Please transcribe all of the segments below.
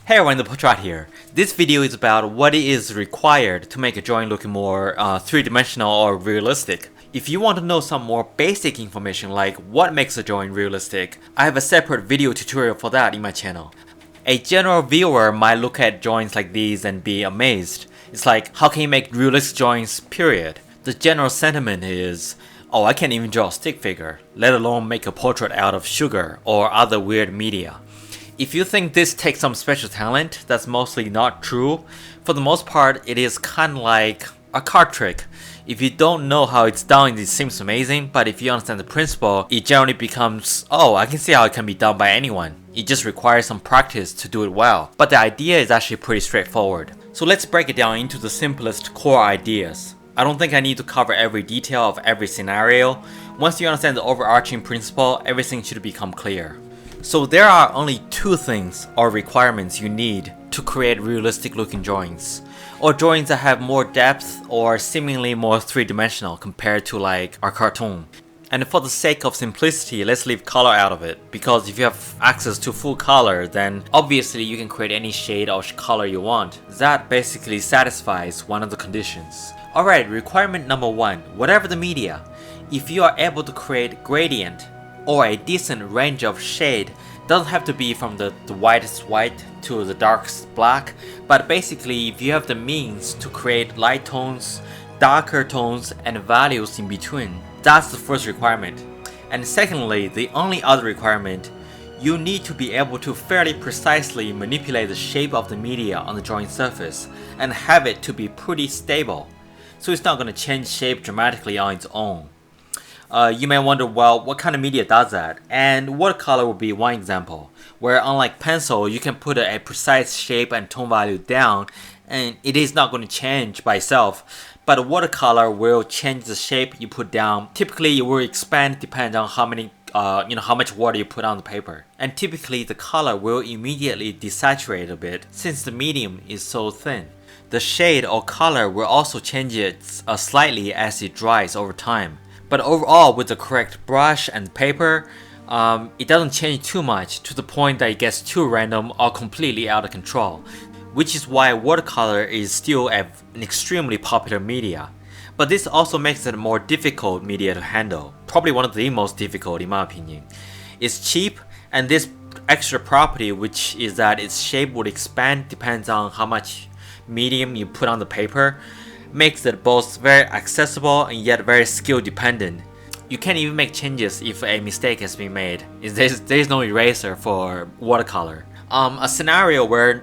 Hey everyone, the Portrait here. This video is about what is required to make a drawing look more three-dimensional or realistic. If you want to know some more basic information like what makes a drawing realistic, I have a separate video tutorial for that in my channel. A general viewer might look at drawings like these and be amazed. It's like, how can you make realistic drawings, period? The general sentiment is, oh, I can't even draw a stick figure, let alone make a portrait out of sugar or other weird media. If you think this takes some special talent, that's mostly not true. For the most part, it is kind of like a card trick. If you don't know how it's done, it seems amazing, but if you understand the principle, it generally becomes, oh, I can see how it can be done by anyone. It just requires some practice to do it well. But the idea is actually pretty straightforward. So let's break it down into the simplest core ideas. I don't think I need to cover every detail of every scenario. Once you understand the overarching principle, everything should become clear. So there are only two things or requirements you need to create realistic looking drawings, or drawings that have more depth or seemingly more three-dimensional compared to like our cartoon. And for the sake of simplicity, let's leave color out of it, because if you have access to full color, then obviously you can create any shade or color you want. That basically satisfies one of the conditions. Alright, requirement number one, whatever the media, if you are able to create gradient or a decent range of shade, doesn't have to be from the whitest white to the darkest black, but basically if you have the means to create light tones, darker tones, and values in between, that's the first requirement. And secondly, the only other requirement, you need to be able to fairly precisely manipulate the shape of the media on the drawing surface and have it to be pretty stable, so it's not going to change shape dramatically on its own. You may wonder, well, what kind of media does that? And watercolor would be one example, where unlike pencil, you can put a precise shape and tone value down, and it is not going to change by itself. But watercolor will change the shape you put down. Typically, it will expand depending on how much water you put on the paper. And typically, the color will immediately desaturate a bit since the medium is so thin. The shade or color will also change it slightly as it dries over time. But overall, with the correct brush and paper, it doesn't change too much to the point that it gets too random or completely out of control, which is why watercolor is still an extremely popular media. But this also makes it a more difficult media to handle, probably one of the most difficult in my opinion. It's cheap, and this extra property, which is that its shape would expand depends on how much medium you put on the paper, makes it both very accessible and yet very skill dependent. You can't even make changes if a mistake has been made. There's no eraser for watercolor. A scenario where,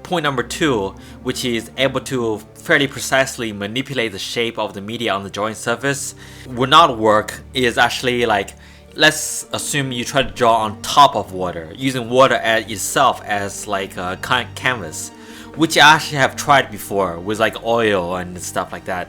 point number two, which is able to fairly precisely manipulate the shape of the media on the drawing surface, would not work, is actually like, let's assume you try to draw on top of water, using water as itself as like a canvas, which I actually have tried before with like oil and stuff like that,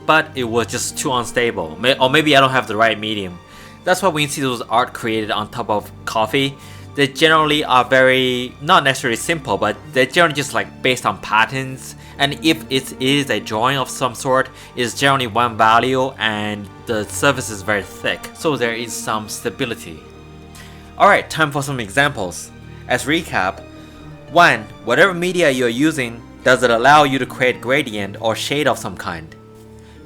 but it was just too unstable, or maybe I don't have the right medium. That's why when you see those art created on top of coffee, they generally are very, not necessarily simple, but they're generally just like based on patterns, and if it is a drawing of some sort, it's generally one value and the surface is very thick, so there is some stability. Alright, time for some examples. As recap, 1. Whatever media you are using, does it allow you to create gradient or shade of some kind?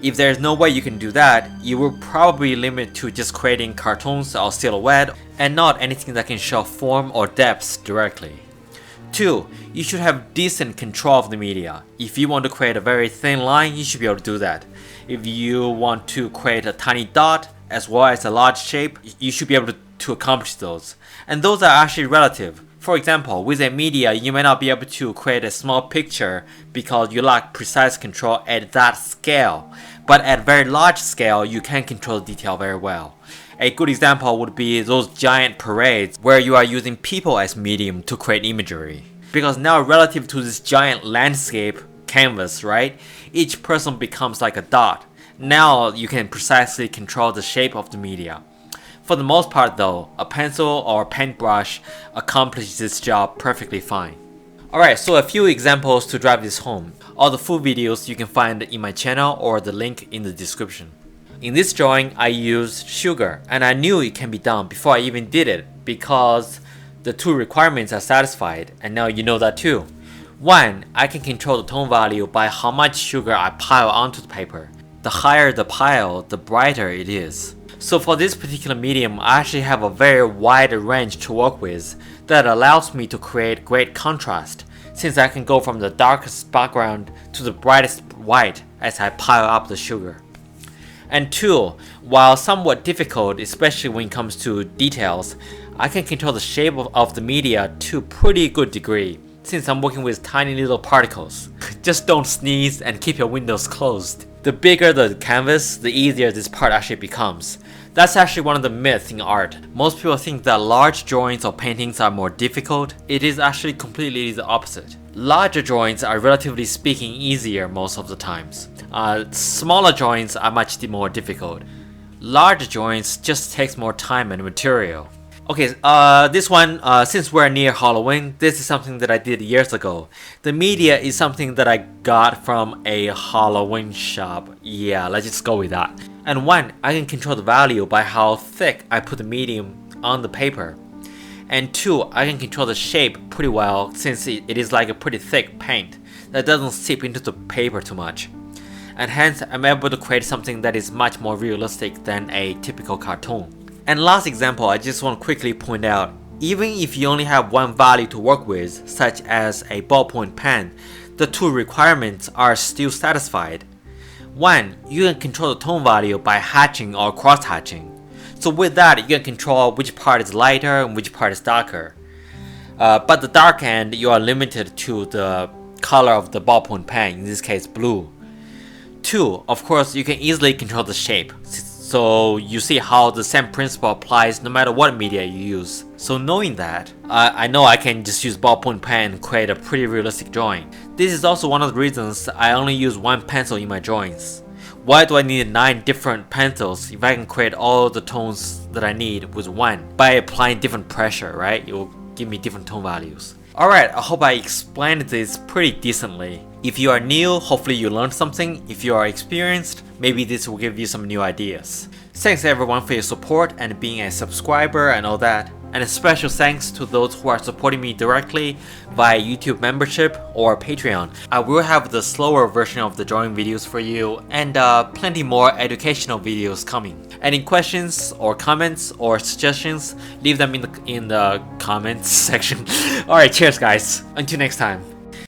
If there is no way you can do that, you will probably limit to just creating cartoons or silhouette and not anything that can show form or depth directly. 2. You should have decent control of the media. If you want to create a very thin line, you should be able to do that. If you want to create a tiny dot as well as a large shape, you should be able to accomplish those. And those are actually relative. For example, with a media, you may not be able to create a small picture because you lack precise control at that scale. But at very large scale, you can control the detail very well. A good example would be those giant parades where you are using people as medium to create imagery. Because now relative to this giant landscape canvas, right, each person becomes like a dot. Now you can precisely control the shape of the media. For the most part though, a pencil or paintbrush accomplishes this job perfectly fine. Alright, so a few examples to drive this home. All the full videos you can find in my channel or the link in the description. In this drawing, I used sugar, and I knew it can be done before I even did it because The two requirements are satisfied, and now you know that too. 1. I can control the tone value by how much sugar I pile onto the paper. The higher the pile, the brighter it is. So for this particular medium, I actually have a very wide range to work with that allows me to create great contrast, since I can go from the darkest background to the brightest white as I pile up the sugar. And 2, while somewhat difficult, especially when it comes to details, I can control the shape of the media to a pretty good degree, since I'm working with tiny little particles. Just don't sneeze and keep your windows closed. The bigger the canvas, the easier this part actually becomes. That's actually one of the myths in art. Most people think that large drawings or paintings are more difficult. It is actually completely the opposite. Larger drawings are relatively speaking easier most of the times. Smaller drawings are much more difficult. Larger drawings just takes more time and material. Okay, this one, since we're near Halloween, this is something that I did years ago. The media is something that I got from a Halloween shop. Yeah, let's just go with that. And 1, I can control the value by how thick I put the medium on the paper. And 2, I can control the shape pretty well, since it is like a pretty thick paint that doesn't seep into the paper too much. And hence, I'm able to create something that is much more realistic than a typical cartoon. And last example, I just want to quickly point out, even if you only have one value to work with, such as a ballpoint pen, the two requirements are still satisfied. 1, you can control the tone value by hatching or cross-hatching. So with that, you can control which part is lighter and which part is darker. But the dark end, you are limited to the color of the ballpoint pen, in this case blue. 2, of course, you can easily control the shape. So you see how the same principle applies no matter what media you use. So knowing that, I know I can just use ballpoint pen and create a pretty realistic drawing. This is also one of the reasons I only use one pencil in my drawings. Why do I need 9 different pencils if I can create all the tones that I need with one? By applying different pressure, right? It will give me different tone values. Alright, I hope I explained this pretty decently. If you are new, hopefully you learned something. If you are experienced, maybe this will give you some new ideas. Thanks everyone for your support and being a subscriber and all that. And a special thanks to those who are supporting me directly via YouTube membership or Patreon. I will have the slower version of the drawing videos for you and plenty more educational videos coming. Any questions or comments or suggestions, leave them in the comments section. Alright, cheers guys. Until next time.